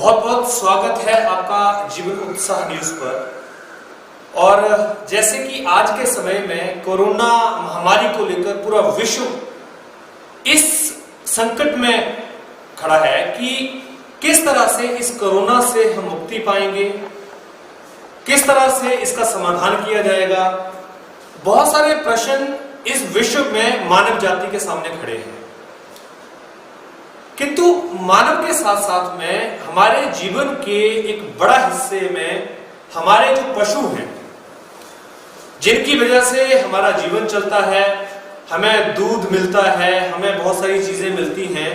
बहुत बहुत स्वागत है आपका जीवन उत्साह न्यूज पर। और जैसे कि आज के समय में कोरोना महामारी को लेकर पूरा विश्व इस संकट में खड़ा है कि किस तरह से इस कोरोना से हम मुक्ति पाएंगे, किस तरह से इसका समाधान किया जाएगा। बहुत सारे प्रश्न इस विश्व में मानव जाति के सामने खड़े हैं, किंतु मानव के साथ साथ में हमारे जीवन के एक बड़ा हिस्से में हमारे जो पशु हैं, जिनकी वजह से हमारा जीवन चलता है, हमें दूध मिलता है, हमें बहुत सारी चीजें मिलती हैं,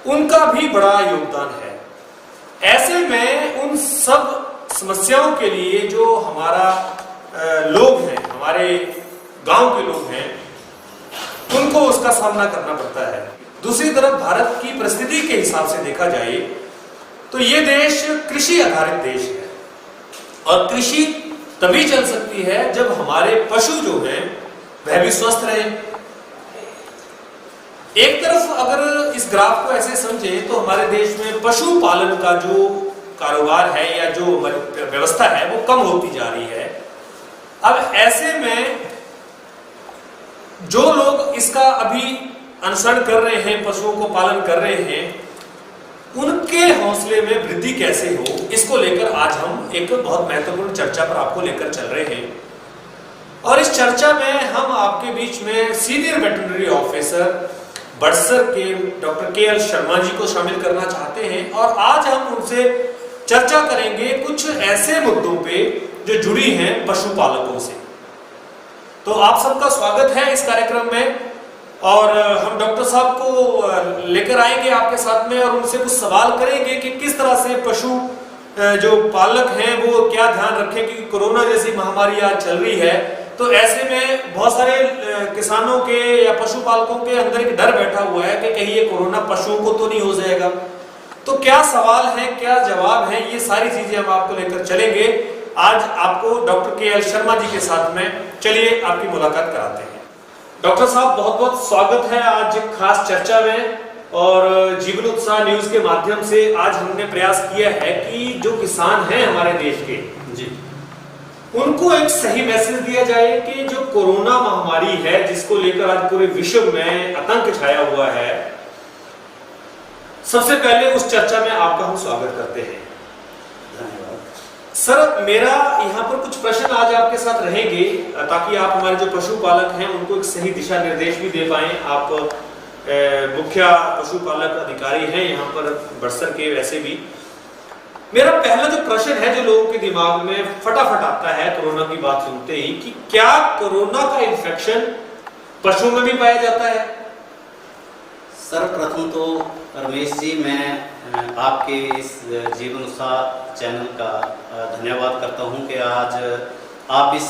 उनका भी बड़ा योगदान है। ऐसे में उन सब समस्याओं के लिए जो हमारा लोग हैं, हमारे गांव के लोग हैं, उनको उसका सामना करना पड़ता है। दूसरी तरफ भारत की परिस्थिति के हिसाब से देखा जाए तो ये देश कृषि आधारित देश है, और कृषि तभी चल सकती है जब हमारे पशु जो हैं वह भी स्वस्थ रहे। एक तरफ अगर इस ग्राफ को ऐसे समझे तो हमारे देश में पशुपालन का जो कारोबार है या जो व्यवस्था है वो कम होती जा रही है। अब ऐसे में जो लोग इसका अभी अनुसरण कर रहे हैं, पशुओं को पालन कर रहे हैं, उनके हौसले में वृद्धि कैसे हो, इसको लेकर आज हम एक बहुत महत्वपूर्ण चर्चा पर आपको लेकर चल रहे हैं। और इस चर्चा में हम आपके बीच में सीनियर वेटरनरी ऑफिसर बड़सर के डॉक्टर के एल शर्मा जी को शामिल करना चाहते हैं, और आज हम उनसे चर्चा करेंगे कुछ ऐसे मुद्दों पे जो जुड़ी हैं पशुपालकों से। तो आप सबका स्वागत है इस कार्यक्रम में, और हम डॉक्टर साहब को लेकर आएंगे आपके साथ में और उनसे कुछ सवाल करेंगे कि किस तरह से पशु जो पालक हैं वो क्या ध्यान रखें, क्योंकि कोरोना जैसी महामारी आज चल रही है। तो ऐसे में बहुत सारे किसानों के या पशुपालकों के अंदर एक डर बैठा हुआ है कि कहीं ये कोरोना पशुओं को तो नहीं हो जाएगा। तो क्या सवाल है, क्या जवाब है, ये सारी चीजें हम आपको लेकर चलेंगे आज आपको डॉक्टर के एल शर्मा जी के साथ में। चलिए आपकी मुलाकात कराते हैं। डॉक्टर साहब, बहुत बहुत स्वागत है आज खास चर्चा में। और जीवन उत्साह न्यूज के माध्यम से आज हमने प्रयास किया है कि जो किसान हैं हमारे देश के जी, उनको एक सही मैसेज दिया जाए कि जो कोरोना महामारी है जिसको लेकर आज पूरे विश्व में आतंक छाया हुआ है, सबसे पहले उस चर्चा में आपका हम स्वागत करते हैं। सर, मेरा यहाँ पर कुछ प्रश्न आज आपके साथ रहेंगे ताकि आप हमारे जो पशुपालक हैं उनको एक सही दिशा निर्देश भी दे पाएं। आप मुख्य पशुपालक अधिकारी हैं यहाँ पर बड़सर के। वैसे भी मेरा पहला जो प्रश्न है जो लोगों के दिमाग में फटाफट आता है कोरोना की बात सुनते ही, कि क्या कोरोना का इन्फेक्शन पशुओं में भी पाया जाता है? सर, प्रथम तो रमेश जी, मैं आपके इस जीवन उत्साह चैनल का धन्यवाद करता हूं कि आज आप इस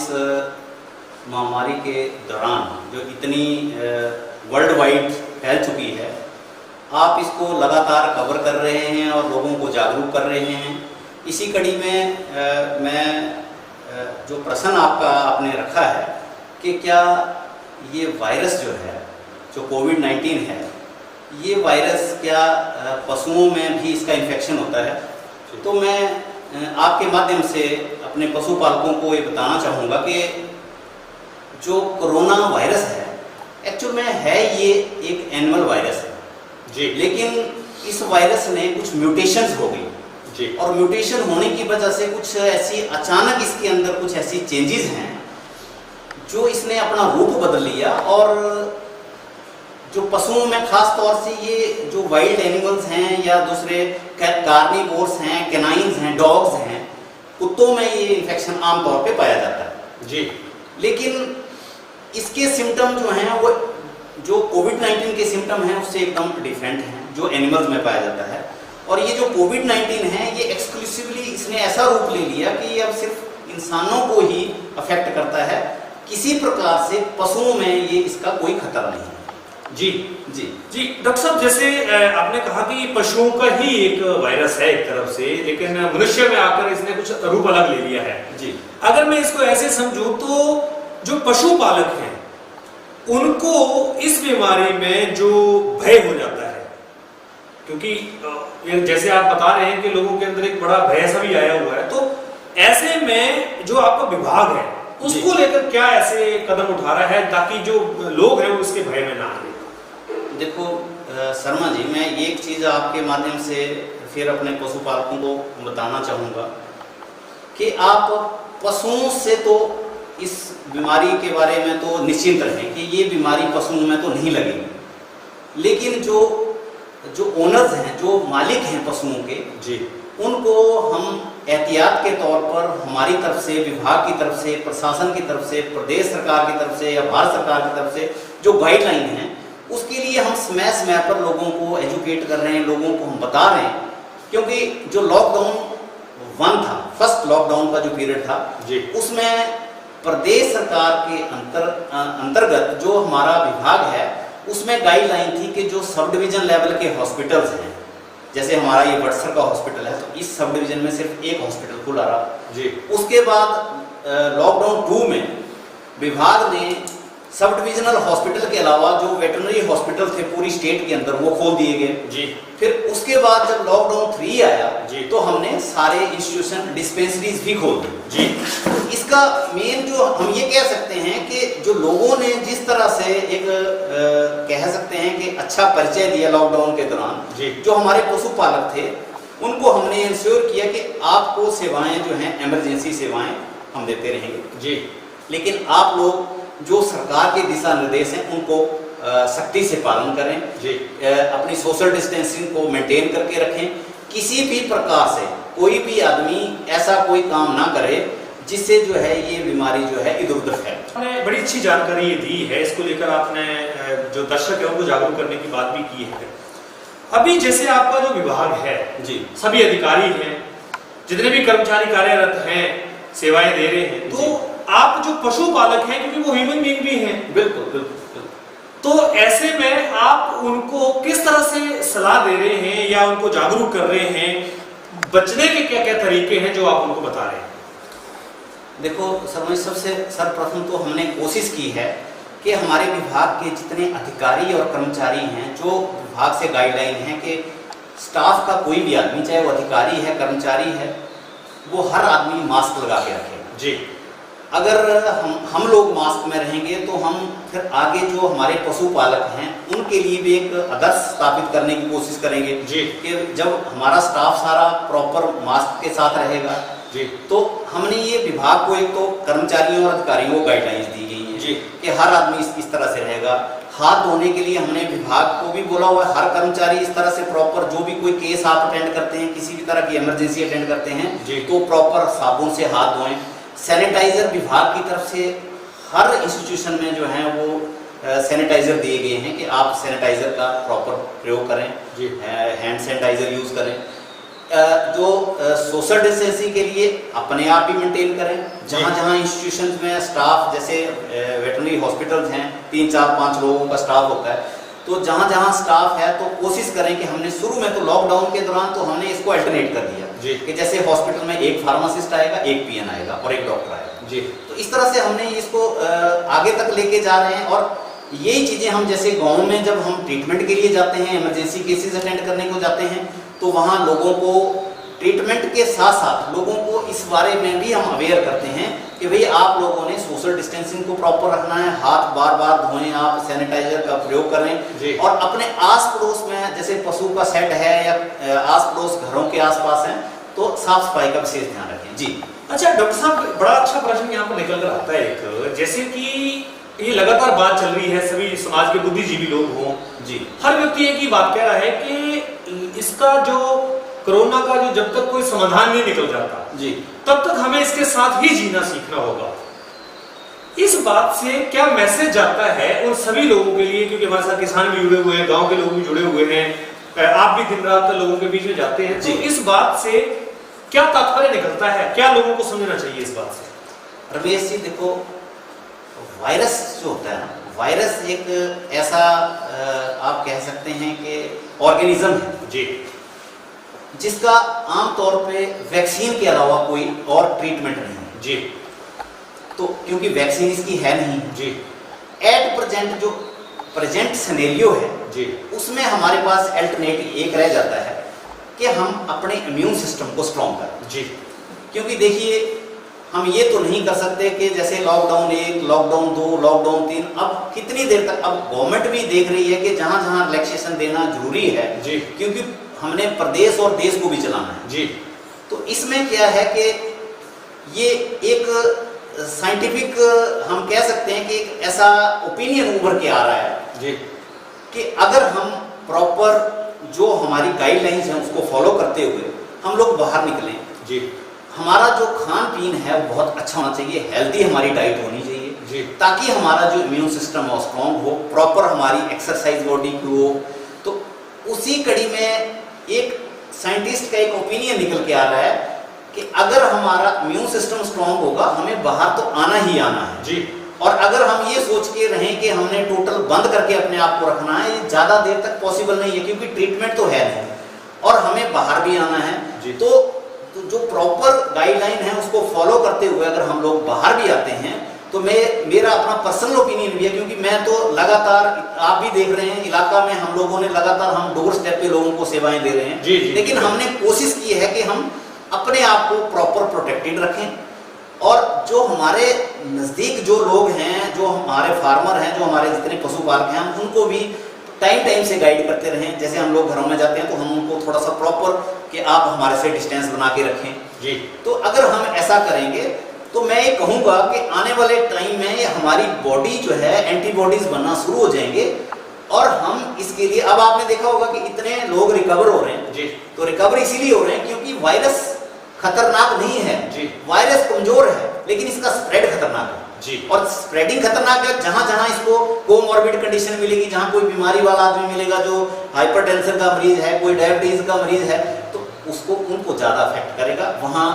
महामारी के दौरान जो इतनी वर्ल्ड वाइड फैल चुकी है, आप इसको लगातार कवर कर रहे हैं और लोगों को जागरूक कर रहे हैं। इसी कड़ी में मैं जो प्रश्न आपने रखा है कि क्या ये वायरस जो है, जो कोविड-19 है, ये वायरस क्या पशुओं में भी इसका इन्फेक्शन होता है? तो मैं आपके माध्यम से अपने पशुपालकों को ये बताना चाहूँगा कि जो कोरोना वायरस है एक्चुअल में है ये एक एनिमल वायरस है जी, लेकिन इस वायरस में कुछ म्यूटेशंस हो गई जी, और म्यूटेशन होने की वजह से कुछ ऐसी अचानक इसके अंदर कुछ ऐसी चेंजेस हैं जो इसने अपना रूप बदल लिया। और जो पशुओं में खास तौर से ये जो वाइल्ड एनिमल्स हैं या दूसरे कार्निवोर्स हैं, कैनाइन्स हैं, डॉग्स हैं, कुत्तों में ये इन्फेक्शन आमतौर पे पाया जाता है जी। लेकिन इसके सिम्टम जो हैं वो जो कोविड-19 के सिम्टम हैं उससे एकदम डिफरेंट हैं जो एनिमल्स में पाया जाता है। और ये जो कोविड-19 है ये एक्सक्लूसिवली इसने ऐसा रूप ले लिया कि अब सिर्फ इंसानों को ही अफेक्ट करता है, किसी प्रकार से पशुओं में ये इसका कोई खतरा नहीं है जी जी जी। डॉक्टर साहब, जैसे आपने कहा कि पशुओं का ही एक वायरस है एक तरफ से, लेकिन मनुष्य में आकर इसने कुछ रूप अलग ले लिया है जी। अगर मैं इसको ऐसे समझूं तो जो पशुपालक हैं उनको इस बीमारी में जो भय हो जाता है क्योंकि ये जैसे आप बता रहे हैं कि लोगों के अंदर एक बड़ा भय सा भी आया हुआ है, तो ऐसे में जो आपका विभाग है उसको लेकर क्या ऐसे कदम उठा रहा है ताकि जो लोग हैं वो इसके भय में ना आए? देखो शर्मा जी, मैं एक चीज़ आपके माध्यम से फिर अपने पशुपालकों को बताना चाहूँगा कि आप पशुओं से तो इस बीमारी के बारे में तो निश्चिंत रहें कि ये बीमारी पशुओं में तो नहीं लगेगी, लेकिन जो ओनर्स हैं, जो मालिक हैं पशुओं के जी, उनको हम एहतियात के तौर पर हमारी तरफ से, विभाग की तरफ से, प्रशासन की तरफ से, प्रदेश सरकार की तरफ से या भारत सरकार की तरफ से जो गाइडलाइन है उसके लिए हम समय पर लोगों को एजुकेट कर रहे हैं, लोगों को हम बता रहे हैं। क्योंकि जो लॉकडाउन 1 था, फर्स्ट लॉकडाउन का जो पीरियड था जी, उसमें प्रदेश सरकार के अंतर्गत जो हमारा विभाग है उसमें गाइडलाइन थी कि जो सब डिवीजन लेवल के हॉस्पिटल्स हैं, जैसे हमारा ये बड़सर का हॉस्पिटल है, तो इस सब डिवीजन में सिर्फ एक हॉस्पिटल खुला रहा जी। उसके बाद लॉकडाउन 2 में विभाग ने सब डिविजनल हॉस्पिटल के अलावा जो वेटरनरी हॉस्पिटल थे पूरी स्टेट के अंदर वो खोल दिए गए जी। फिर उसके बाद जब लॉकडाउन 3 आया जी, तो हमने सारे इंस्टीट्यूशन, डिस्पेंसरीज भी खोल दी जी। तो इसका मेन जो हम ये कह सकते हैं कि जो लोगों ने जिस तरह से एक कह सकते हैं कि अच्छा परिचय दिया लॉकडाउन के दौरान, जो हमारे पशुपालक थे उनको हमने इंश्योर किया कि आपको सेवाएं जो हैं इमरजेंसी सेवाएं हम देते रहेंगे जी, लेकिन आप लोग जो सरकार के दिशा निर्देश हैं उनको सख्ती से पालन करें जी। अपनी सोशल डिस्टेंसिंग को मेंटेन करके रखें, किसी भी प्रकार से कोई भी आदमी ऐसा कोई काम ना करे जिससे जो है ये बीमारी जो है इधर उधर फैले। आपने बड़ी अच्छी जानकारी ये दी है, इसको लेकर आपने जो दर्शक है उनको जागरूक करने की बात भी की है। अभी जैसे आपका जो विभाग है जी, सभी अधिकारी हैं, जितने भी कर्मचारी कार्यरत हैं, सेवाएं दे रहे हैं, तो आप जो पशुपालक हैं, क्योंकि वो ह्यूमन बीइंग भी हैं, बिल्कुल बिल्कुल, तो ऐसे में आप उनको किस तरह से सलाह दे रहे हैं या उनको जागरूक कर रहे हैं, बचने के क्या क्या तरीके हैं जो आप उनको बता रहे हैं? देखो सबसे सर्वप्रथम तो हमने कोशिश की है कि हमारे विभाग के जितने अधिकारी और कर्मचारी हैं, जो विभाग से गाइडलाइन है कि स्टाफ का कोई भी आदमी, चाहे वो अधिकारी है, कर्मचारी है, वो हर आदमी मास्क लगा के रखे जी। अगर हम लोग मास्क में रहेंगे तो हम फिर आगे जो हमारे पशुपालक हैं उनके लिए भी एक आदर्श स्थापित करने की कोशिश करेंगे जी, कि जब हमारा स्टाफ सारा प्रॉपर मास्क के साथ रहेगा जी, तो हमने ये विभाग को, एक तो कर्मचारियों और अधिकारियों को गाइडलाइंस दी गई है जी, कि हर आदमी इस तरह से रहेगा। हाथ धोने के लिए हमने विभाग को भी बोला हुआ है, हर कर्मचारी इस तरह से प्रॉपर, जो भी कोई केस आप अटेंड करते हैं, किसी भी तरह की इमरजेंसी अटेंड करते हैं तो प्रॉपर साबुन से हाथ धोएं। सैनिटाइजर विभाग की तरफ से हर इंस्टीट्यूशन में जो है वो सैनिटाइजर दिए गए हैं कि आप सैनिटाइजर का प्रॉपर प्रयोग करें, हैंड सैनिटाइजर यूज करें। जो सोशल डिस्टेंसिंग के लिए अपने आप भी मेंटेन करें। जहाँ जहाँ इंस्टीट्यूशन में स्टाफ, जैसे वेटरनरी हॉस्पिटल्स हैं, 3, 4, 5 लोगों का स्टाफ होता है, तो जहाँ जहाँ स्टाफ है तो कोशिश करें कि हमने शुरू में तो लॉकडाउन के दौरान तो हमने इसको अल्टरनेट कर दिया कि जैसे हॉस्पिटल में एक फार्मासिस्ट आएगा, एक पीएन आएगा और एक डॉक्टर आएगा जी। तो इस तरह से हमने इसको आगे तक लेके जा रहे हैं। और यही चीज़ें हम जैसे गाँव में जब हम ट्रीटमेंट के लिए जाते हैं, इमरजेंसी केसेस अटेंड करने को जाते हैं, तो वहाँ लोगों को ट्रीटमेंट के साथ साथ लोगों को इस बारे में भी हम अवेयर करते हैं कि भाई आप लोगों ने सोशल डिस्टेंसिंग को प्रॉपर रखना है, हाथ बार बार धोएं, आप सैनिटाइजर का प्रयोग करें और अपने आस पड़ोस में जैसे पशु का सेट है या आस पड़ोस घरों के आसपास है तो साफ सफाई का विशेष ध्यान रखें जी। अच्छा डॉक्टर साहब, बड़ा अच्छा प्रश्न यहाँ पर निकल कर आता है एक, जैसे कि ये लगातार बात चल रही है, सभी समाज के बुद्धिजीवी लोग हों जी, हर व्यक्ति एक ही बात कह रहा है कि इसका जो कोरोना का जो जब तक कोई समाधान नहीं निकल जाता जी, तब तक हमें इसके साथ ही जीना सीखना होगा। इस बात से क्या मैसेज जाता है उन सभी लोगों के लिए, क्योंकि हमारे साथ किसान भी जुड़े हुए हैं, गांव के लोग भी जुड़े हुए हैं, आप भी दिन रात लोगों के बीच में जाते हैं, तो इस बात से क्या तात्पर्य निकलता है, क्या लोगों को समझना चाहिए इस बात से? रमेश जी देखो, वायरस जो होता है ना, वायरस एक ऐसा आप कह सकते हैं कि ऑर्गेनिज्म है जी, जिसका आमतौर पे वैक्सीन के अलावा कोई और ट्रीटमेंट नहीं है जी। तो क्योंकि वैक्सीन इसकी है नहीं जी, एट प्रेजेंट जो प्रेजेंट सिनेरियो है जी, उसमें हमारे पास अल्टरनेटिव एक रह जाता है कि हम अपने इम्यून सिस्टम को स्ट्रॉन्ग करें। जी, क्योंकि देखिए, हम ये तो नहीं कर सकते कि जैसे लॉकडाउन 1, लॉकडाउन 2, लॉकडाउन 3, अब कितनी देर तक, अब गवर्नमेंट भी देख रही है कि जहां जहां रिलैक्सेशन देना जरूरी है, जी, क्योंकि हमने प्रदेश और देश को भी चलाना है। जी, तो इसमें क्या है कि ये एक साइंटिफिक, हम कह सकते हैं कि एक ऐसा ओपिनियन उभर के आ रहा है जी, कि अगर हम प्रॉपर जो हमारी गाइडलाइंस हैं उसको फॉलो करते हुए हम लोग बाहर निकलें, जी, हमारा जो खान पीन है वो बहुत अच्छा होना चाहिए, हेल्दी हमारी डाइट होनी चाहिए, जी, ताकि हमारा जो इम्यून सिस्टम है स्ट्रॉन्ग हो, प्रॉपर हमारी एक्सरसाइज बॉडी की हो। तो उसी कड़ी में एक साइंटिस्ट का एक ओपिनियन निकल के आ रहा है कि अगर हमारा इम्यून सिस्टम स्ट्रॉन्ग होगा, हमें बाहर तो आना ही आना है। जी, और अगर हम ये सोच के रहें कि हमने टोटल बंद करके अपने आप को रखना है, ये ज़्यादा देर तक पॉसिबल नहीं है, क्योंकि ट्रीटमेंट तो है नहीं और हमें बाहर भी आना है। तो जो प्रॉपर गाइडलाइन है उसको फॉलो करते हुए अगर हम लोग बाहर भी आते हैं, तो मेरा अपना पर्सनल ओपिनियन भी है, क्योंकि मैं तो लगातार, आप भी देख रहे हैं इलाका में हम लोगों ने लगातार, हम डोर स्टेप पे लोगों को सेवाएं दे रहे हैं। जी, जी, लेकिन हमने कोशिश की है कि हम अपने आप को प्रॉपर प्रोटेक्टेड रखें, और जो हमारे नज़दीक जो लोग हैं, जो हमारे फार्मर हैं, जो हमारे जितने पशुपालक हैं, हम उनको भी टाइम टाइम से गाइड करते रहें। जैसे हम लोग घरों में जाते हैं तो हम उनको थोड़ा सा प्रॉपर कि आप हमारे से डिस्टेंस बना के रखें। जी, तो अगर हम ऐसा करेंगे तो मैं ये कहूँगा कि आने वाले टाइम में हमारी बॉडी जो है एंटीबॉडीज बनना शुरू हो जाएंगे, और हम इसके लिए, अब आपने देखा होगा कि इतने लोग रिकवर हो रहे हैं। जी, तो रिकवर इसीलिए हो रहे हैं क्योंकि वायरस खतरनाक नहीं है, जी, वायरस कमजोर है, लेकिन इसका स्प्रेड खतरनाक है। जी, और स्प्रेडिंग खतरनाक है। जहां जहां इसको कोमॉर्बिड कंडीशन मिलेगी, जहां कोई बीमारी वाला आदमी मिलेगा, जो हाइपरटेंशन का मरीज है, कोई डायबिटीज का मरीज है, तो उसको, उनको ज्यादा अफेक्ट करेगा, वहां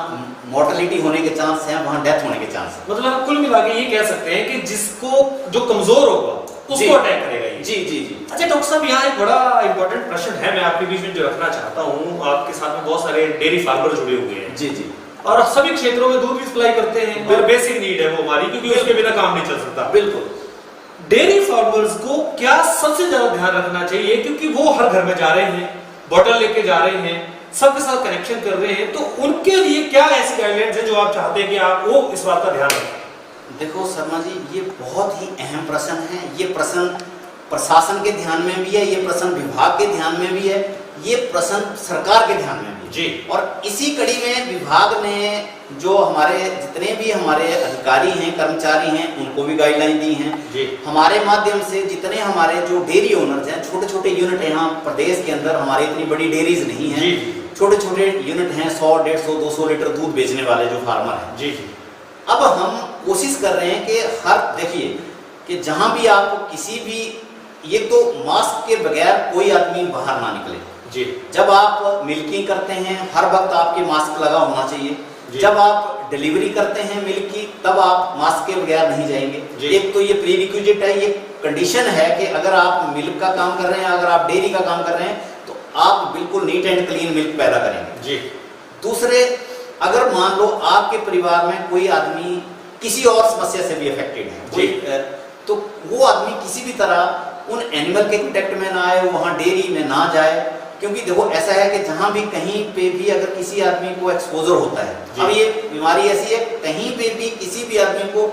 मोर्टेलिटी होने के चांस हैं, वहां डेथ होने के चांस हैं। मतलब हम कुल मिला के ये कह सकते हैं कि जिसको, जो कमजोर होगा उसको अटैक करेगा ये। जी जी जी। अच्छा डॉक्टर साहब, यहाँ एक बड़ा इंपॉर्टेंट प्रश्न है, मैं आपके बीच में जो रखना चाहता हूँ। आपके साथ में बहुत सारे डेयरी फार्मर जुड़े हुए हैं। जी जी। और सभी क्षेत्रों में दूध भी सप्लाई करते हैं, और बेसिक नीड है वो हमारी, क्योंकि उसके बिना काम नहीं चल सकता। बिल्कुल। डेयरी फार्मर्स को क्या सबसे ज्यादा ध्यान रखना चाहिए, क्योंकि वो हर घर में जा रहे हैं, बॉटल लेके जा रहे हैं, सबके साथ कनेक्शन कर रहे हैं, तो उनके लिए क्या ऐसी गाइडलाइंस है जो आप चाहते हैं कि आप वो इस बात का ध्यान रखें? देखो शर्मा जी, ये बहुत ही अहम प्रश्न है। ये प्रश्न प्रशासन के ध्यान में भी है, ये प्रश्न विभाग के ध्यान में भी है, ये प्रश्न सरकार के ध्यान में भी जी। और इसी कड़ी में विभाग ने जो हमारे जितने भी हमारे अधिकारी हैं, कर्मचारी हैं, उनको भी गाइडलाइन दी हैं जी। हमारे माध्यम से। जितने हमारे जो डेयरी ओनर्स हैं, छोटे छोटे यूनिट हैं, यहाँ प्रदेश के अंदर हमारी इतनी बड़ी डेयरीज नहीं है, छोटे छोटे यूनिट हैं, 100, 150, 200 लीटर दूध बेचने वाले जो फार्मर हैं। जी। अब हम कोशिश कर रहे हैं कि देखिए कि जहां भी आप किसी भी, ये तो मास्क के बगैर कोई आदमी बाहर ना निकले जी। जब आप मिल्किंग करते हैं हर वक्त आपके मास्क लगा होना चाहिए। जब आप डिलीवरी करते हैं मिल्क की, तब आप मास्क के बगैर नहीं जाएंगे। एक तो ये प्री रिक्विजिट है, ये कंडीशन है कि अगर आप मिल्क का काम कर रहे हैं, अगर आप डेयरी का काम कर रहे हैं, तो आप बिल्कुल नीट एंड क्लीन मिल्क पैदा करेंगे जी। दूसरे, अगर मान लो आपके परिवार में कोई आदमी किसी और समस्या से भी अफेक्टेड है, तो वो आदमी किसी भी तरह उन एनिमल के कांटेक्ट में ना आए, वहां डेयरी में ना जाए। क्योंकि देखो ऐसा है कि जहां भी कहीं पे भी अगर किसी आदमी को एक्सपोजर होता है, अब ये बीमारी ऐसी है, कहीं पे भी किसी भी आदमी को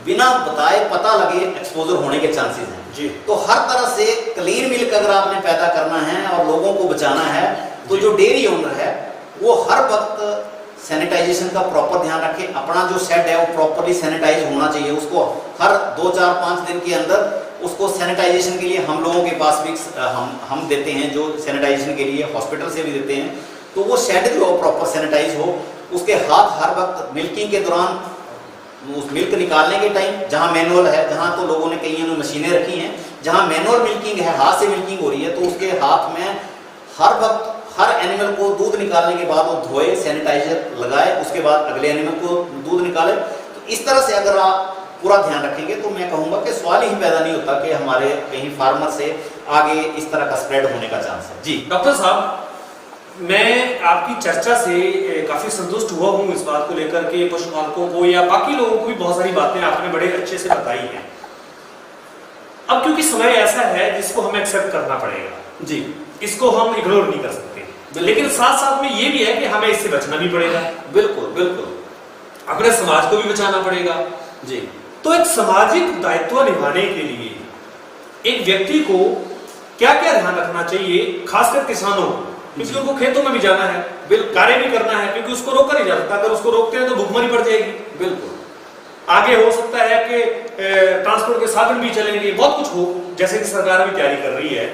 बिना बताए पता लगे एक्सपोजर होने के चांसेस हैं जी। तो हर तरह से क्लीन मिल्क अगर आपने पैदा करना है और लोगों को बचाना है, तो जो डेयरी ओनर है वो हर वक्त सैनिटाइजेशन का प्रॉपर ध्यान रखे। अपना जो शेड है वो प्रॉपरली सैनिटाइज होना चाहिए। उसको हर 2, 4, 5 दिन के अंदर उसको सैनिटाइजेशन के लिए हम लोगों के पास भी हम देते हैं, जो सैनिटाइजेशन के लिए हॉस्पिटल से भी देते हैं। तो वो शेड जो प्रॉपर सैनिटाइज हो, उसके हाथ हर वक्त मिल्किंग के दौरान, उस मिल्क निकालने के टाइम, जहाँ मैनुअल है, जहाँ तो लोगों ने कई मशीनें रखी हैं, जहाँ मैनुअल मिल्किंग है, हाथ से मिल्किंग हो रही है, तो उसके हाथ में हर वक्त हर एनिमल को दूध निकालने के बाद वो धोए, सैनिटाइजर लगाए, उसके बाद अगले एनिमल को दूध निकाले। तो इस तरह से अगर आप पूरा ध्यान रखेंगे तो मैं कहूँगा कि सवाल ही पैदा नहीं होता कि हमारे कहीं फार्मर से आगे इस तरह का स्प्रेड होने का चांस है। जी डॉक्टर साहब, मैं आपकी चर्चा से काफी संतुष्ट हुआ हूँ इस बात को लेकर के पशुपालकों को या बाकी लोगों को भी बहुत सारी बातें आपने बड़े अच्छे से बताई हैं। अब क्योंकि समय ऐसा है जिसको हमें एक्सेप्ट करना पड़ेगा जी, इसको हम इग्नोर नहीं कर सकते, लेकिन साथ साथ में ये भी है कि हमें इससे बचना भी पड़ेगा, बिल्कुल बिल्कुल, अपने समाज को भी बचाना पड़ेगा जी। तो एक सामाजिक दायित्व निभाने के लिए एक व्यक्ति को क्या क्या ध्यान रखना चाहिए, खासकर किसानों को, क्योंकि उनको खेतों में भी जाना है, कार्य भी करना है, क्योंकि उसको रोका नहीं जा सकता, अगर उसको रोकते हैं तो भूखमरी पड़ जाएगी। बिल्कुल, आगे हो सकता है कि ट्रांसपोर्ट के साधन भी चलेंगे, बहुत कुछ हो, जैसे कि सरकार भी तैयारी कर रही है।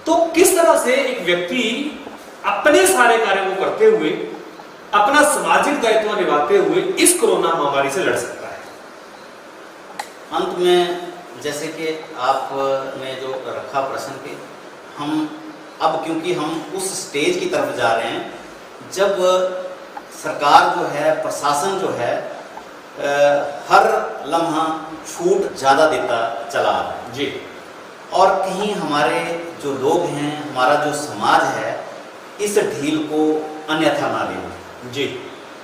तो किस तरह से एक व्यक्ति अपने सारे कार्यों को करते हुए, अपना सामाजिक दायित्व निभाते हुए इस कोरोना महामारी से लड़ सकता है? अंत में जैसे कि आपने जो रखा प्रश्न के, हम अब क्योंकि हम उस स्टेज की तरफ जा रहे हैं जब सरकार जो है, प्रशासन जो है, हर लम्हा छूट ज़्यादा देता चला आ रहा है जी, और कहीं हमारे जो लोग हैं, हमारा जो समाज है, इस ढील को अन्यथा ना लेना जी।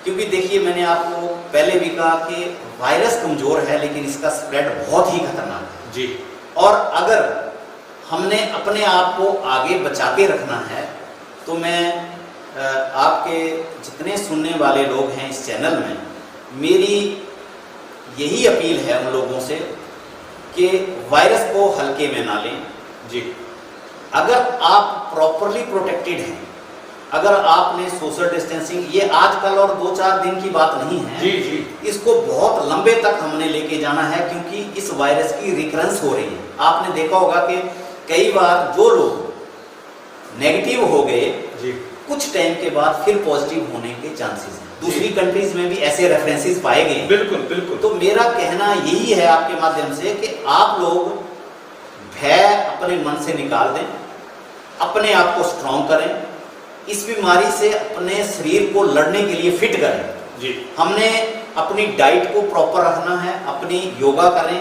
क्योंकि देखिए, मैंने आपको पहले भी कहा कि वायरस कमज़ोर है लेकिन इसका स्प्रेड बहुत ही खतरनाक है जी। और अगर हमने अपने आप को आगे बचा के रखना है तो मैं आपके जितने सुनने वाले लोग हैं इस चैनल में, मेरी यही अपील है उन लोगों से कि वायरस को हल्के में ना लें जी। अगर आप प्रॉपरली प्रोटेक्टेड हैं, अगर आपने सोशल डिस्टेंसिंग, ये आजकल और 2-4 दिन की बात नहीं है जी जी, इसको बहुत लंबे तक हमने लेके जाना है क्योंकि इस वायरस की रिकरेंस हो रही है। आपने देखा होगा कि कई बार जो लोग नेगेटिव हो गए जी, कुछ टाइम के बाद फिर पॉजिटिव होने के चांसेस हैं। दूसरी कंट्रीज में भी ऐसे रेफरेंसेस पाए गए। बिल्कुल बिल्कुल। तो मेरा कहना यही है आपके माध्यम से कि आप लोग भय अपने मन से निकाल दें, अपने आप को स्ट्रांग करें, इस बीमारी से अपने शरीर को लड़ने के लिए फिट करें जी। हमने अपनी डाइट को प्रॉपर रखना है, अपनी योगा करें,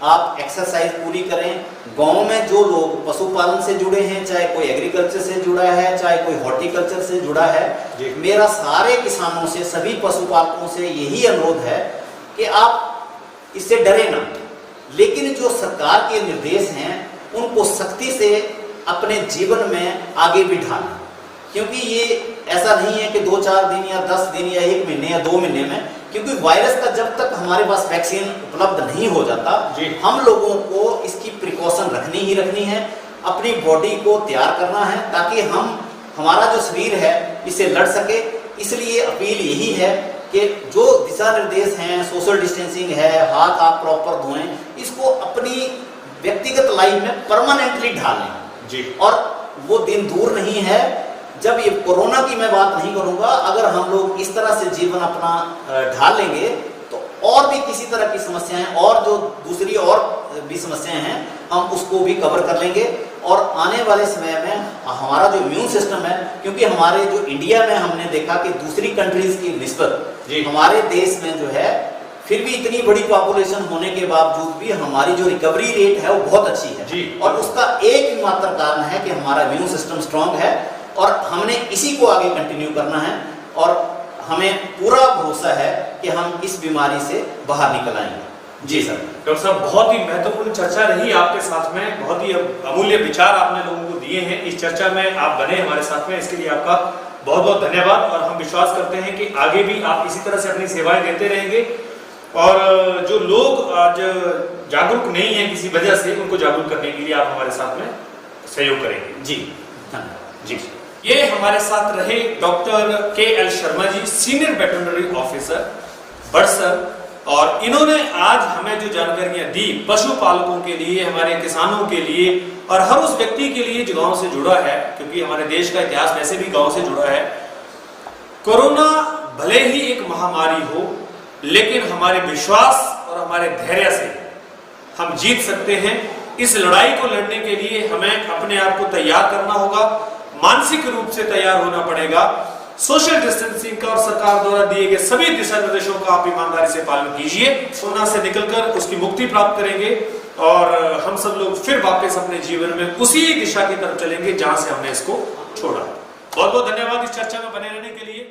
आप एक्सरसाइज पूरी करें। गांव में जो लोग पशुपालन से जुड़े हैं, चाहे कोई एग्रीकल्चर से जुड़ा है, चाहे कोई हॉर्टिकल्चर से जुड़ा है, मेरा सारे किसानों से, सभी पशुपालकों से यही अनुरोध है कि आप इससे डरे ना, लेकिन जो सरकार के निर्देश हैं उनको सख्ती से अपने जीवन में आगे भी ढालें, क्योंकि ये ऐसा नहीं है कि 2-4 दिन या 10 दिन या 1 महीने या 2 महीने में, क्योंकि वायरस का जब तक हमारे पास वैक्सीन उपलब्ध नहीं हो जाता, हम लोगों को इसकी प्रिकॉशन रखनी ही रखनी है, अपनी बॉडी को तैयार करना है ताकि हमारा जो शरीर है इसे लड़ सके। इसलिए अपील यही है कि जो दिशा निर्देश हैं, सोशल डिस्टेंसिंग है, हाथ आप प्रॉपर धोएं, इसको अपनी व्यक्तिगत लाइफ में परमानेंटली ढालें जी। और वो दिन दूर नहीं है जब ये कोरोना की मैं बात नहीं करूंगा, अगर हम लोग इस तरह से जीवन अपना ढाल लेंगे तो और भी किसी तरह की समस्याएं और जो दूसरी और भी समस्याएं हैं हम उसको भी कवर कर लेंगे। और आने वाले समय में हमारा जो इम्यून सिस्टम है, क्योंकि हमारे जो इंडिया में हमने देखा कि दूसरी कंट्रीज की निस्बत हमारे देश में जो है फिर भी इतनी बड़ी पॉपुलेशन होने के बावजूद भी हमारी जो रिकवरी रेट है वो बहुत अच्छी है जी। और उसका एक ही मात्र कारण है कि हमारा इम्यून सिस्टम स्ट्रांग है और हमने इसी को आगे कंटिन्यू करना है और हमें पूरा भरोसा है कि हम इस बीमारी से बाहर निकल आएंगे। जी सर। डॉक्टर साहब, बहुत ही महत्वपूर्ण चर्चा रही आपके साथ में, बहुत ही अमूल्य विचार आपने लोगों को दिए हैं। इस चर्चा में आप बने हमारे साथ में, इसके लिए आपका बहुत बहुत धन्यवाद। और हम विश्वास करते हैं कि आगे भी आप इसी तरह से अपनी सेवाएं देते रहेंगे और जो लोग आज जागरूक नहीं है किसी वजह से, उनको जागरूक करने के लिए आप हमारे साथ में सहयोग करेंगे। जी जी। ये हमारे साथ रहे doctor KL Sharma ji, senior veterinary officer Badsar, और इन्होंने आज हमें जो जानकारियां दी पशुपालकों के लिए, हमारे किसानों के लिए और हर उस व्यक्ति के लिए जो गांव से जुड़ा है, क्योंकि हमारे देश का इतिहास वैसे भी गांव से जुड़ा है। कोरोना भले ही एक महामारी हो, लेकिन हमारे विश्वास और हमारे धैर्य से हम जीत सकते हैं। इस लड़ाई को लड़ने के लिए हमें अपने आप को तैयार करना होगा, मानसिक रूप से तैयार होना पड़ेगा। सोशल डिस्टेंसिंग का और सरकार द्वारा दिए गए सभी दिशा निर्देशों का आप ईमानदारी से पालन कीजिए। कोरोना से निकलकर उसकी मुक्ति प्राप्त करेंगे और हम सब लोग फिर वापस अपने जीवन में उसी दिशा की तरफ चलेंगे जहां से हमने इसको छोड़ा। बहुत बहुत धन्यवाद इस चर्चा में बने रहने के लिए।